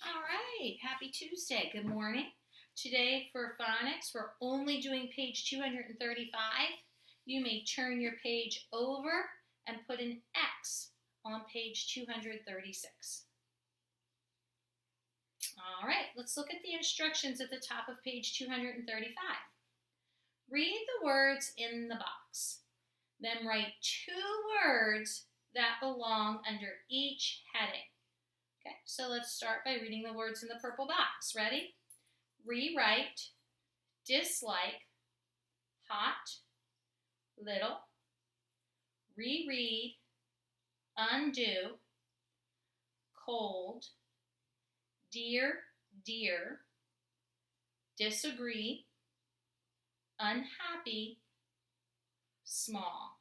All right, happy Tuesday. Good morning. Today for phonics, we're only doing page 235. You may turn your page over and put an X on page 236. All right, let's look at the instructions at the top of page 235. Read the words in the box. Then write 2 words that belong under each heading. Okay, so let's start by reading the words in the purple box. Ready? Rewrite, dislike, hot, little, reread, undo, cold, dear, dear, disagree, unhappy, small.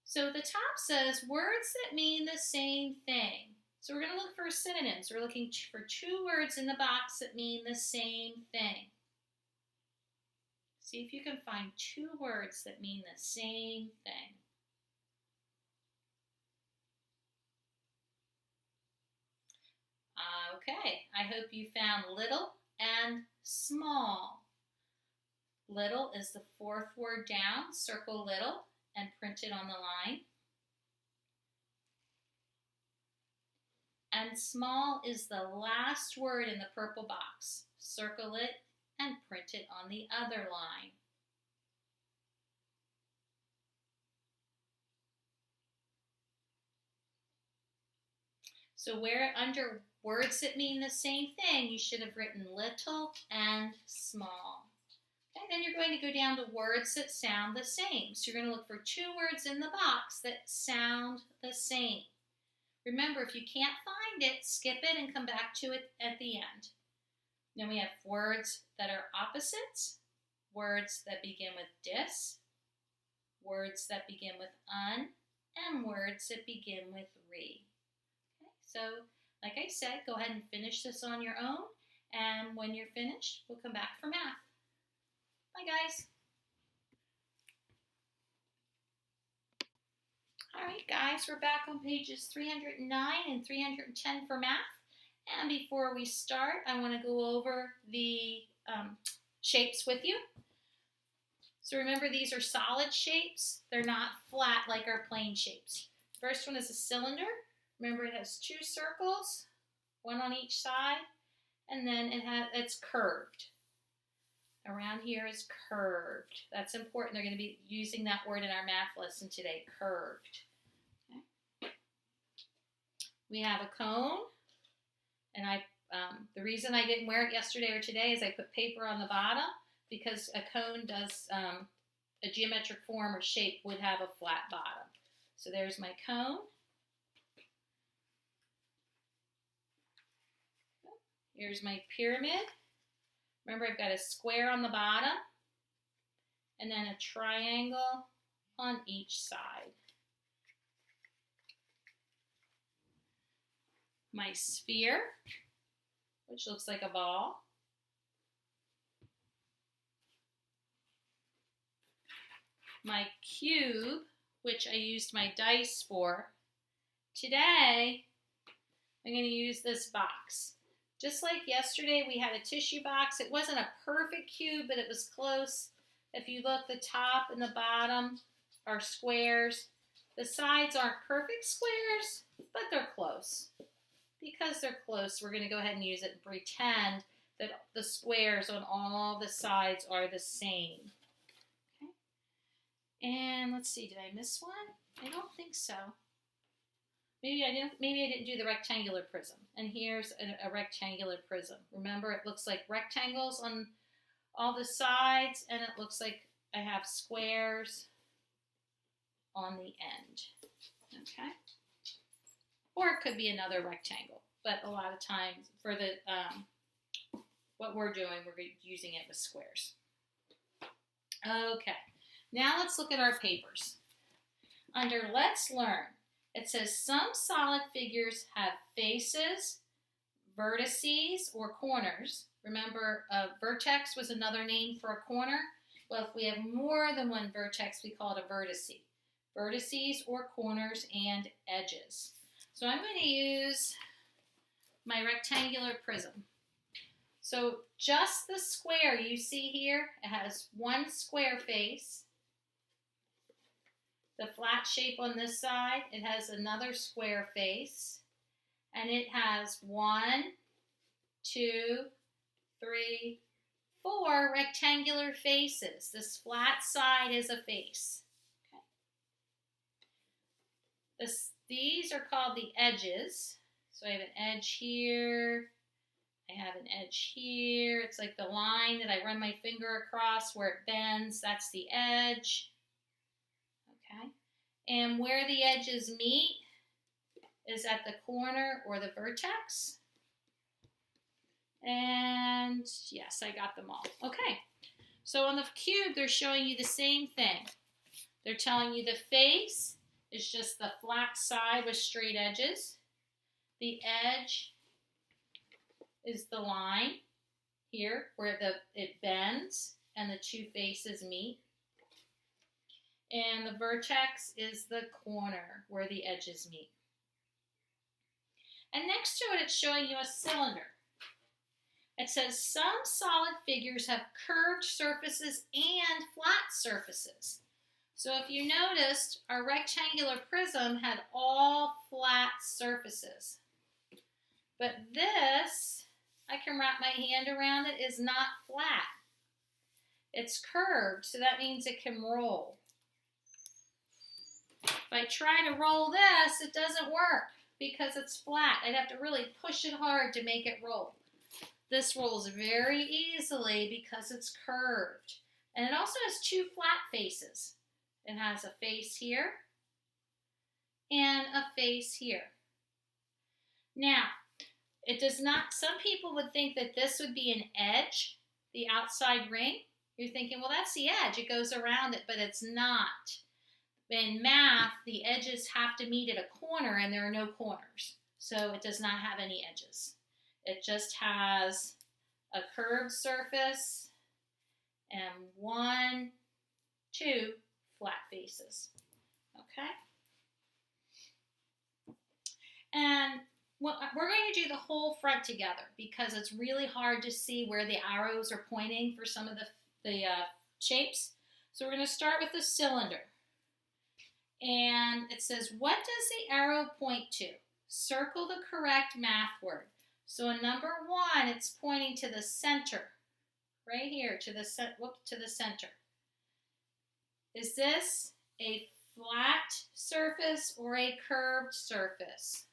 So the top says words that mean the same thing. So we're going to look for synonyms. We're looking for 2 words in the box that mean the same thing. See if you can find 2 words that mean the same thing. Okay, I hope you found little and small. Little is the 4th word down. Circle little and print it on the line. And small is the last word in the purple box. Circle it and print it on the other line. So where under words that mean the same thing, you should have written little and small. Okay, then you're going to go down to words that sound the same. So you're going to look for 2 words in the box that sound the same. Remember, if you can't find it, skip it and come back to it at the end. Then we have words that are opposites, words that begin with dis, words that begin with un, and words that begin with re. Okay, so like I said, go ahead and finish this on your own, and when you're finished, we'll come back for math. Bye, guys. All right, guys, we're back on pages 309 and 310 for math. And before we start, I want to go over the shapes with you. So remember, these are solid shapes. They're not flat like our plane shapes. First one is a cylinder. Remember, it has 2 circles, 1 on each side, and then it's curved. Around here is curved. That's important. They're going to be using that word in our math lesson today, curved. Okay. We have a cone, and the reason I didn't wear it yesterday or today is I put paper on the bottom because a cone does a geometric form or shape would have a flat bottom. So there's my cone. Here's my pyramid. Remember, I've got a square on the bottom and then a triangle on each side. My sphere, which looks like a ball. My cube, which I used my dice for. Today, I'm going to use this box. Just like yesterday, we had a tissue box. It wasn't a perfect cube, but it was close. If you look, the top and the bottom are squares. The sides aren't perfect squares, but they're close. Because they're close, we're going to go ahead and use it and pretend that the squares on all the sides are the same. Okay. And let's see, did I miss one? I don't think so. Maybe I didn't do the rectangular prism. And here's a rectangular prism. Remember, it looks like rectangles on all the sides, and it looks like I have squares on the end. Okay? Or it could be another rectangle. But a lot of times, for the what we're doing, we're using it with squares. Okay. Now let's look at our papers. Under Let's Learn, it says some solid figures have faces, vertices, or corners. Remember, a vertex was another name for a corner. Well, if we have more than one vertex, we call it a vertice. Vertices or corners and edges. So I'm going to use my rectangular prism. So just the square you see here, it has one square face. The flat shape on this side, it has another square face. And it has 1, 2, 3, 4 rectangular faces. This flat side is a face. Okay. These are called the edges. So I have an edge here. I have an edge here. It's like the line that I run my finger across where it bends. That's the edge. Okay. And where the edges meet is at the corner or the vertex. And yes, I got them all. Okay. So on the cube, they're showing you the same thing. They're telling you the face is just the flat side with straight edges. The edge is the line here where it bends and the two faces meet. And the vertex is the corner where the edges meet. And next to it, it's showing you a cylinder. It says some solid figures have curved surfaces and flat surfaces. So if you noticed, our rectangular prism had all flat surfaces. But this, I can wrap my hand around it, is not flat. It's curved, so that means it can roll. If I try to roll this, it doesn't work because it's flat. I'd have to really push it hard to make it roll. This rolls very easily because it's curved. And it also has two flat faces. It has a face here and a face here. Now, it does not, some people would think that this would be an edge, the outside ring. You're thinking, well, that's the edge. It goes around it, but it's not. In math, the edges have to meet at a corner, and there are no corners. So it does not have any edges. It just has a curved surface and 1, 2 flat faces. Okay? And we're going to do the whole front together because it's really hard to see where the arrows are pointing for some of the shapes. So we're going to start with the cylinder. And it says, what does the arrow point to? Circle the correct math word. So in number 1, it's pointing to the center. Right here, to the center. Is this a flat surface or a curved surface?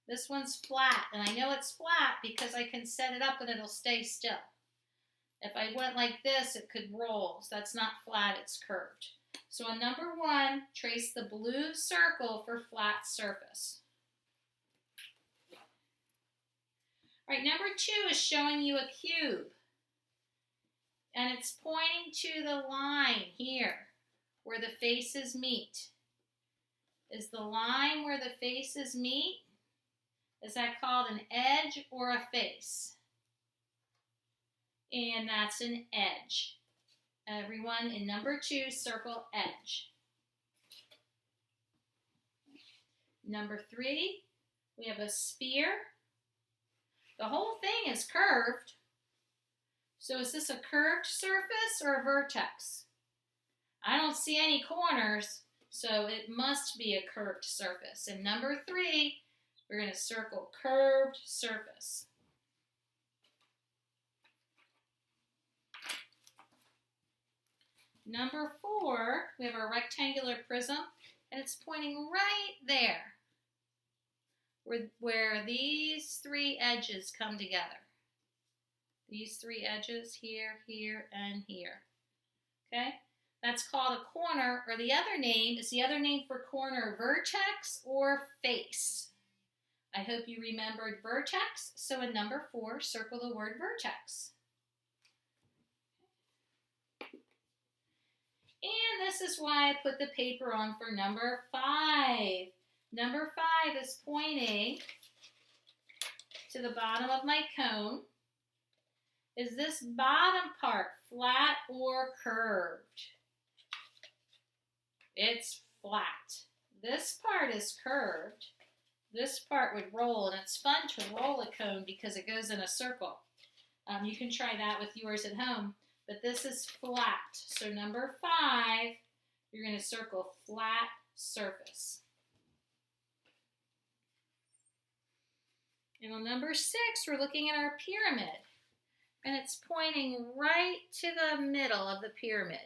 This one's flat, and I know it's flat because I can set it up and it'll stay still. If I went like this, it could roll. So that's not flat, it's curved. So on number 1, trace the blue circle for flat surface. All right, number 2 is showing you a cube. And it's pointing to the line here where the faces meet. Is the line where the faces meet? Is that called an edge or a face? And that's an edge. Everyone in number 2, circle edge. Number 3, we have a sphere. The whole thing is curved. So is this a curved surface or a vertex? I don't see any corners, so it must be a curved surface. And number 3, we're going to circle curved surface. Number 4, we have our rectangular prism, and it's pointing right there, where these 3 edges come together. These 3 edges here, here, and here. Okay? That's called a corner, or the other name is the other name for corner, vertex or face. I hope you remembered vertex, so in number 4, circle the word vertex. And this is why I put the paper on for number 5. Number 5 is pointing to the bottom of my cone. Is this bottom part flat or curved? It's flat. This part is curved. This part would roll, and it's fun to roll a cone because it goes in a circle. You can try that with yours at home, but this is flat. So number 5, you're going to circle flat surface. And on number 6, we're looking at our pyramid, and it's pointing right to the middle of the pyramid.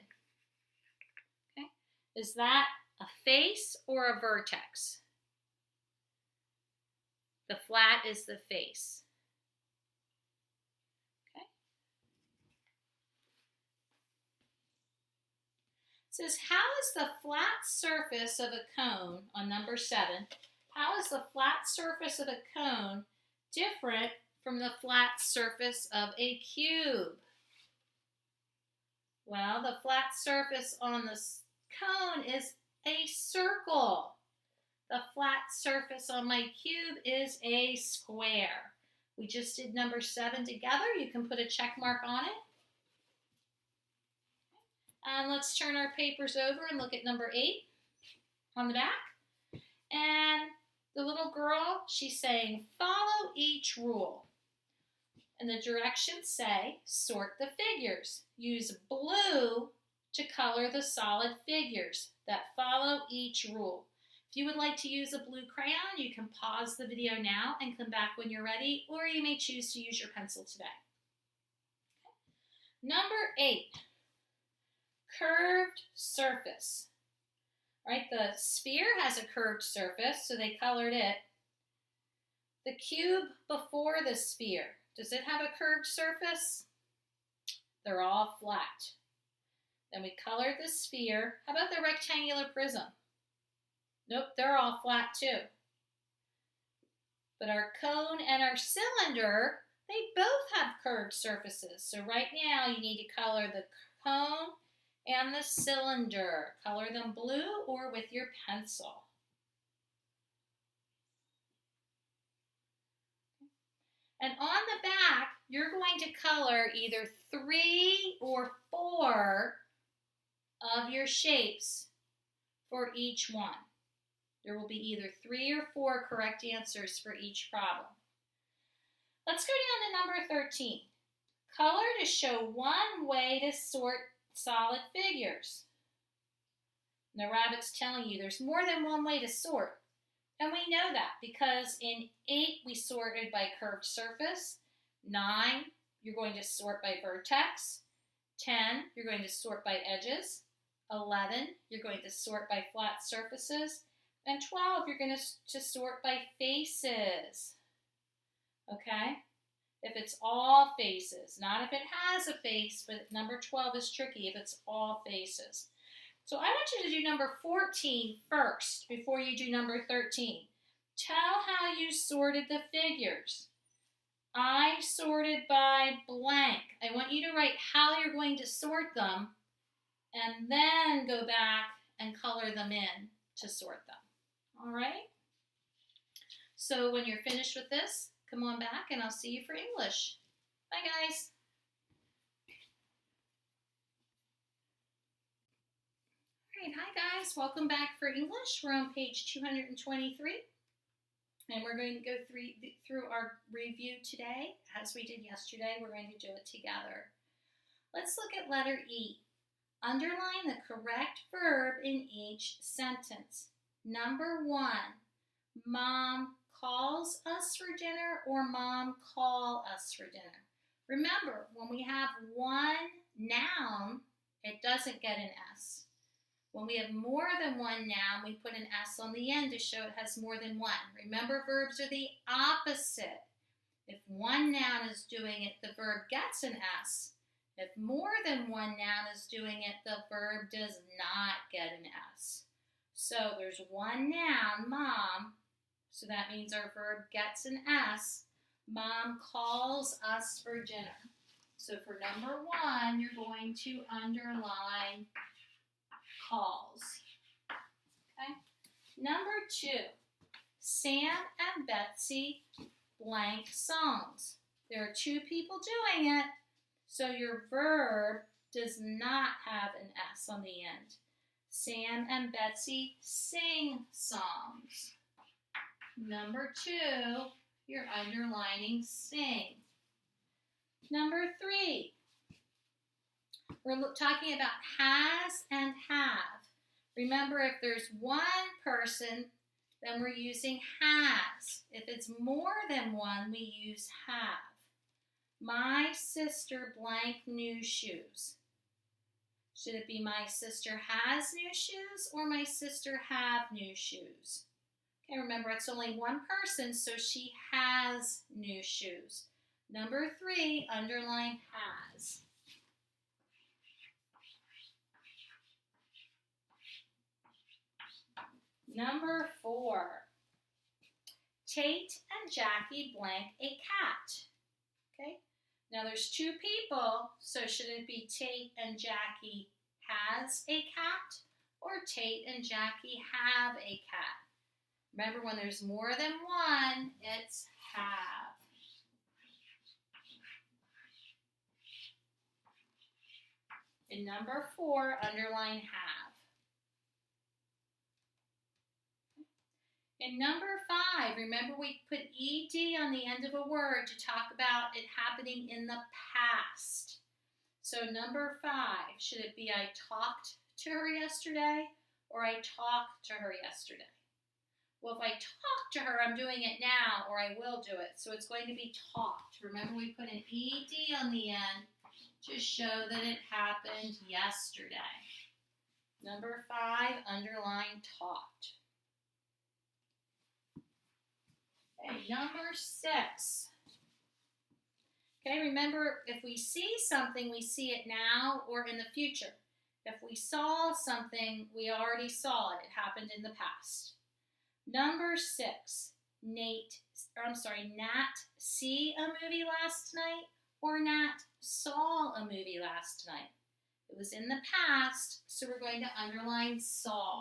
Okay. Is that a face or a vertex? The flat is the face. Okay. It says, how is the flat surface of a cone, on number 7, how is the flat surface of a cone different from the flat surface of a cube? Well, the flat surface on the cone is a circle. The flat surface on my cube is a square. We just did number 7 together. You can put a check mark on it. And let's turn our papers over and look at number 8 on the back. And the little girl, she's saying, follow each rule. And the directions say, sort the figures. Use blue to color the solid figures that follow each rule. If you would like to use a blue crayon, you can pause the video now and come back when you're ready, or you may choose to use your pencil today. Number 8, curved surface. Right, the sphere has a curved surface, so they colored it. The cube before the sphere, does it have a curved surface? They're all flat. Then we colored the sphere. How about the rectangular prism? Nope, they're all flat too. But our cone and our cylinder, they both have curved surfaces. So right now you need to color the cone and the cylinder. Color them blue or with your pencil. And on the back, you're going to color either 3 or 4 of your shapes for each one. There will be either 3 or 4 correct answers for each problem. Let's go down to number 13. Color to show one way to sort solid figures. And the rabbit's telling you there's more than one way to sort. And we know that because in 8 we sorted by curved surface. 9, you're going to sort by vertex. 10, you're going to sort by edges. 11, you're going to sort by flat surfaces. And 12, you're going to sort by faces. Okay? If it's all faces, not if it has a face, but number 12 is tricky if it's all faces. So I want you to do number 14 first before you do number 13. Tell how you sorted the figures. I sorted by blank. I want you to write how you're going to sort them and then go back and color them in to sort them. All right? So when you're finished with this, come on back and I'll see you for English. Bye, guys. All right, hi, guys. Welcome back for English. We're on page 223. And we're going to go through our review today. As we did yesterday, we're going to do it together. Let's look at letter E. Underline the correct verb in each sentence. Number 1, Mom calls us for dinner or Mom call us for dinner. Remember, when we have one noun, it doesn't get an S. When we have more than one noun, we put an S on the end to show it has more than one. Remember, verbs are the opposite. If one noun is doing it, the verb gets an S. If more than one noun is doing it, the verb does not get an S. So there's one noun, Mom, so that means our verb gets an S. Mom calls us for dinner. So for number 1, you're going to underline calls. Okay. Number 2, Sam and Betsy blank songs. There are 2 people doing it, so your verb does not have an S on the end. Sam and Betsy sing songs. Number 2, you're underlining sing. Number 3, we're talking about has and have. Remember, if there's one person, then we're using has. If it's more than one, we use have. My sister blank new shoes. Should it be my sister has new shoes or my sister have new shoes? Okay, remember it's only one person, so she has new shoes. Number 3, underline has. Number 4, Tate and Jackie blank a cat. Okay, now there's 2 people, so should it be Tate and Jackie has a cat or Tate and Jackie have a cat? Remember, when there's more than one, it's have. In number 4, underline have. In number 5, remember we put ed on the end of a word to talk about it happening in the past. So number 5, should it be I talked to her yesterday or I talked to her yesterday? Well, if I talk to her, I'm doing it now, or I will do it. So it's going to be talked. Remember, we put an ed on the end to show that it happened yesterday. Number 5, underline talked. Okay, number 6. Okay, remember, if we see something, we see it now or in the future. If we saw something, we already saw it. It happened in the past. Number 6, Nat see a movie last night or Nat saw a movie last night. It was in the past, so we're going to underline saw.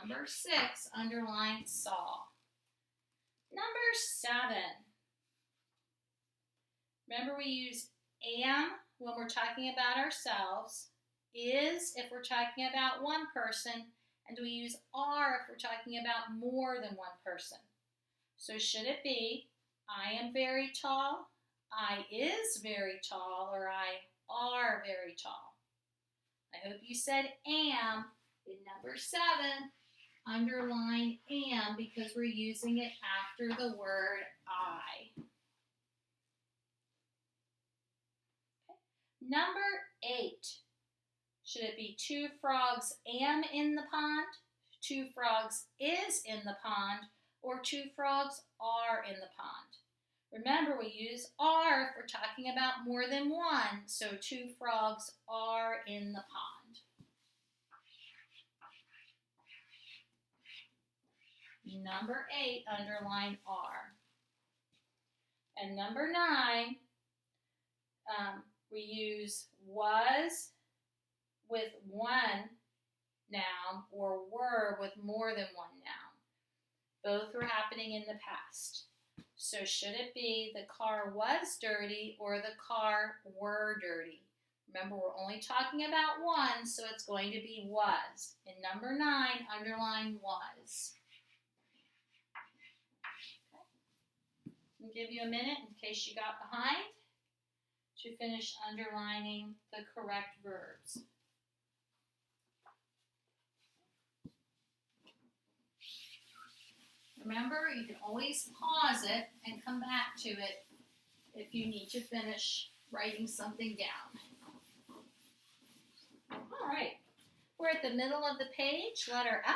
Number 6, underline saw. Number 7. Remember, we use am when we're talking about ourselves, is if we're talking about one person, and we use are if we're talking about more than one person. So should it be, I am very tall, I is very tall, or I are very tall? I hope you said am. In number 7, underline am because we're using it after the word I. Okay. Number 8. Should it be 2 frogs am in the pond, 2 frogs is in the pond, or 2 frogs are in the pond? Remember, we use are if we're talking about more than one, so 2 frogs are in the pond. Number 8, underline are. And number 9, we use was with one noun or were with more than one noun. Both were happening in the past. So should it be the car was dirty or the car were dirty? Remember, we're only talking about one, so it's going to be was. In number 9, underline was. I'll give you a minute in case you got behind to finish underlining the correct verbs. Remember, you can always pause it and come back to it if you need to finish writing something down. All right, we're at the middle of the page, letter F.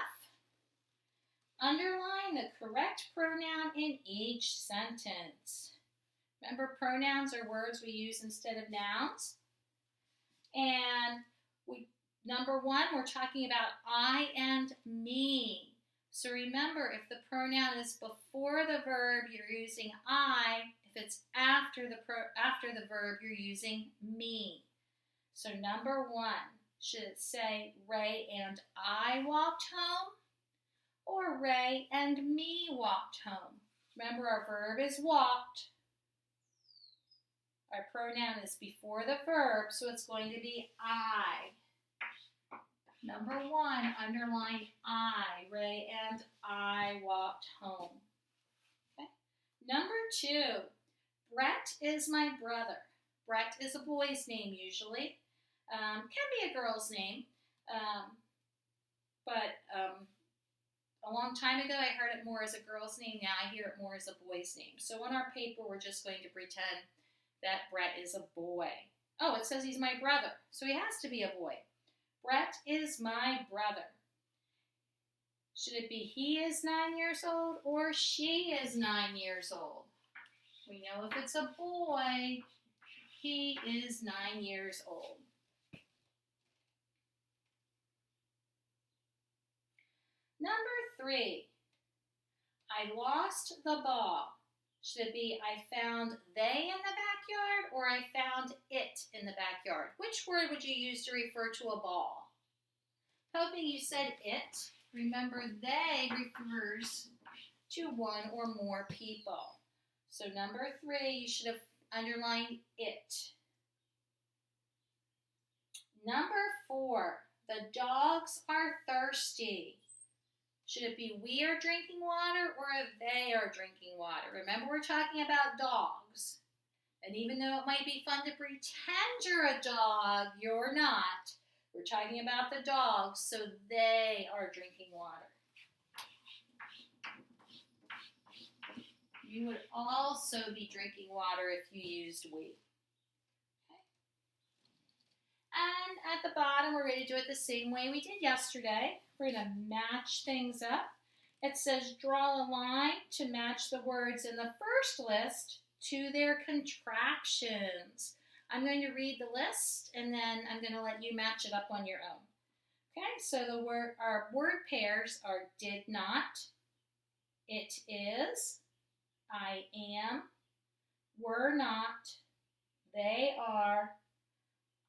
Underline the correct pronoun in each sentence. Remember, pronouns are words we use instead of nouns. And number 1, we're talking about I and me. So remember, if the pronoun is before the verb, you're using I. If it's after the verb, you're using me. So number 1, should it say Ray and I walked home? Or Ray and me walked home? Remember, our verb is walked. Our pronoun is before the verb, so it's going to be I. Number 1, underline I. Ray and I walked home. Okay. Number 2, Brett is my brother. Brett is a boy's name usually. Can be a girl's name. But a long time ago I heard it more as a girl's name. Now I hear it more as a boy's name. So on our paper we're just going to pretend that Brett is a boy. Oh, it says he's my brother. So he has to be a boy. Brett is my brother. Should it be he is 9 years old or she is 9 years old? We know if it's a boy, he is 9 years old. Number 3, I lost the ball. Should it be I found they in the backyard or I found it in the backyard? Which word would you use to refer to a ball? Hoping you said it. Remember, they refers to one or more people. So number 3, you should have underlined it. Number 4, the dogs are thirsty. Should it be we are drinking water or they are drinking water? Remember, we're talking about dogs. And even though it might be fun to pretend you're a dog, you're not. We're talking about the dogs, so they are drinking water. You would also be drinking water if you used we. Okay. And at the bottom, we're going to do it the same way we did yesterday. We're going to match things up. It says draw a line to match the words in the first list to their contractions. I'm going to read the list, and then I'm going to let you match it up on your own. Okay, so our word pairs are did not, it is, I am, were not, they are,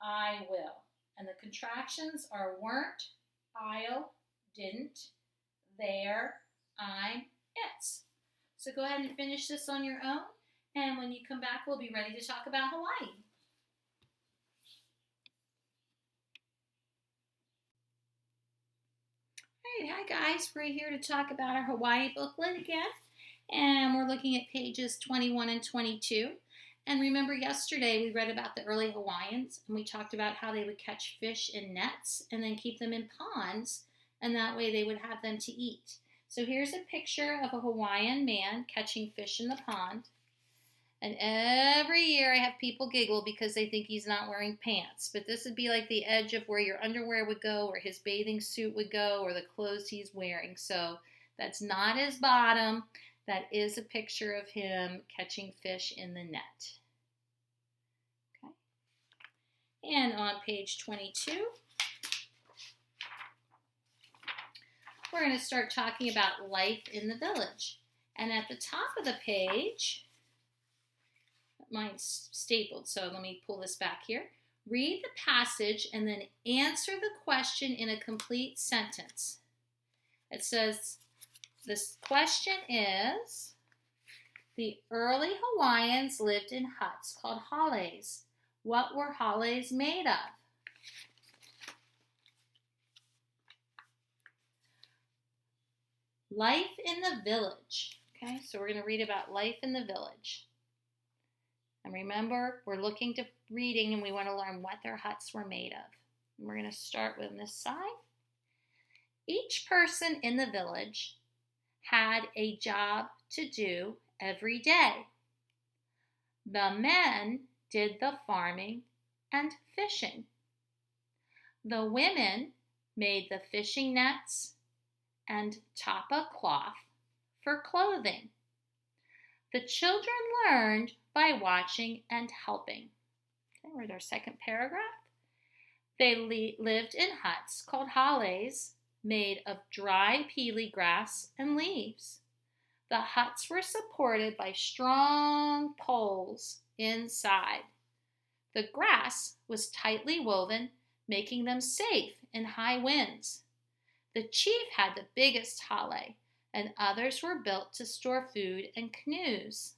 I will. And the contractions are weren't, I'll, didn't, there, I'm, it's. So go ahead and finish this on your own, and when you come back, we'll be ready to talk about Hawaii. Hi guys, we're here to talk about our Hawaii booklet again, and we're looking at pages 21 and 22. And remember yesterday we read about the early Hawaiians, and we talked about how they would catch fish in nets and then keep them in ponds, and that way they would have them to eat. So here's a picture of a Hawaiian man catching fish in the pond. And every year I have people giggle because they think he's not wearing pants. But this would be like the edge of where your underwear would go, or his bathing suit would go, or the clothes he's wearing. So that's not his bottom. That is a picture of him catching fish in the net. Okay. And on page 22, we're going to start talking about life in the village. And at the top of the page, mine's stapled, so let me pull this back here. Read the passage and then answer the question in a complete sentence. It says, this question is, the early Hawaiians lived in huts called hales. What were hales made of? Life in the village. Okay, so we're going to read about life in the village. And remember, we're looking to reading and we want to learn what their huts were made of. And we're going to start with this side. Each person in the village had a job to do every day. The men did the farming and fishing. The women made the fishing nets and tapa cloth for clothing. The children learned by watching and helping. Okay, we're at our second paragraph. They lived in huts called hales, made of dry pili grass and leaves. The huts were supported by strong poles inside. The grass was tightly woven, making them safe in high winds. The chief had the biggest hale, and others were built to store food and canoes.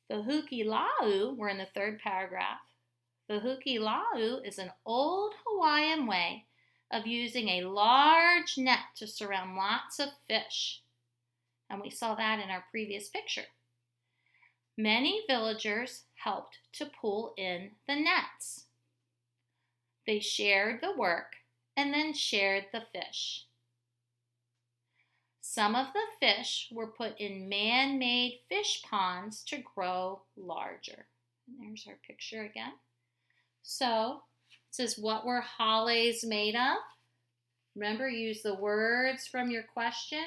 The hukilau were in the third paragraph. Pahukilau is an old Hawaiian way of using a large net to surround lots of fish. And we saw that in our previous picture. Many villagers helped to pull in the nets. They shared the work and then shared the fish. Some of the fish were put in man-made fish ponds to grow larger. And there's our picture again. So it says, what were halei's made of? Remember, use the words from your question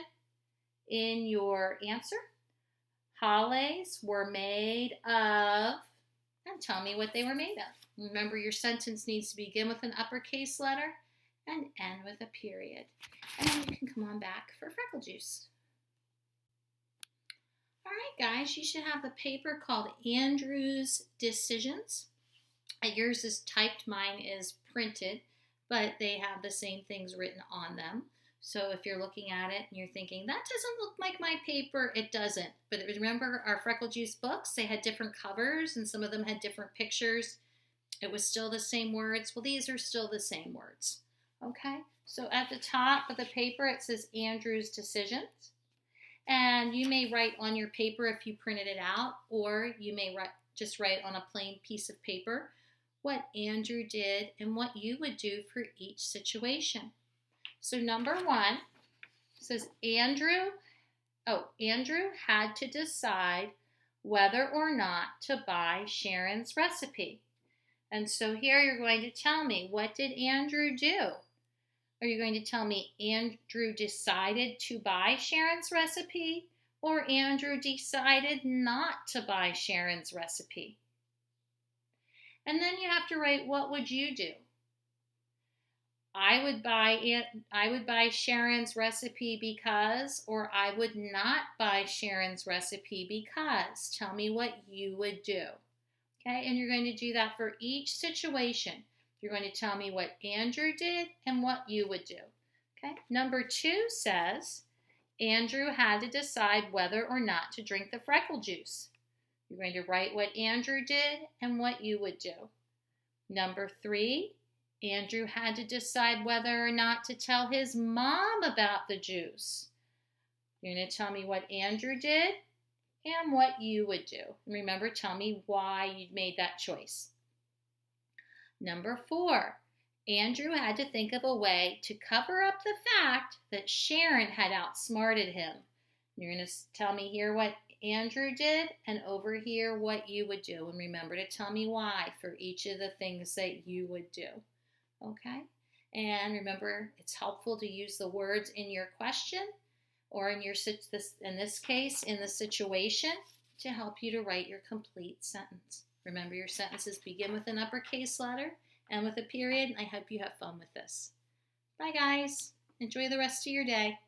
in your answer. Halei's were made of, and tell me what they were made of. Remember, your sentence needs to begin with an uppercase letter and end with a period. And then you can come on back for freckle juice. All right, guys, you should have the paper called Andrew's Decisions. Yours is typed, mine is printed, but they have the same things written on them. So if you're looking at it and you're thinking, that doesn't look like my paper, it doesn't. But remember our Freckle Juice books, they had different covers and some of them had different pictures. It was still the same words. Well, these are still the same words. Okay, so at the top of the paper it says Andrew's Decisions. And you may write on your paper if you printed it out, or you may just write on a plain piece of paper what Andrew did and what you would do for each situation. So number 1 says Andrew had to decide whether or not to buy Sharon's recipe. And so here you're going to tell me, what did Andrew do? Are you going to tell me Andrew decided to buy Sharon's recipe, or Andrew decided not to buy Sharon's recipe? And then you have to write, what would you do? I would buy Sharon's recipe because, or I would not buy Sharon's recipe because. Tell me what you would do. Okay, and you're going to do that for each situation. You're going to tell me what Andrew did and what you would do. Okay, number 2 says, Andrew had to decide whether or not to drink the freckle juice. You're going to write what Andrew did and what you would do. Number 3, Andrew had to decide whether or not to tell his mom about the juice. You're going to tell me what Andrew did and what you would do. And remember, tell me why you made that choice. Number 4, Andrew had to think of a way to cover up the fact that Sharon had outsmarted him. You're going to tell me here what Andrew did and over here what you would do. And remember to tell me why for each of the things that you would do. Okay? And remember, it's helpful to use the words in your question or in this case, in the situation, to help you to write your complete sentence. Remember, your sentences begin with an uppercase letter and with a period. I hope you have fun with this. Bye, guys. Enjoy the rest of your day.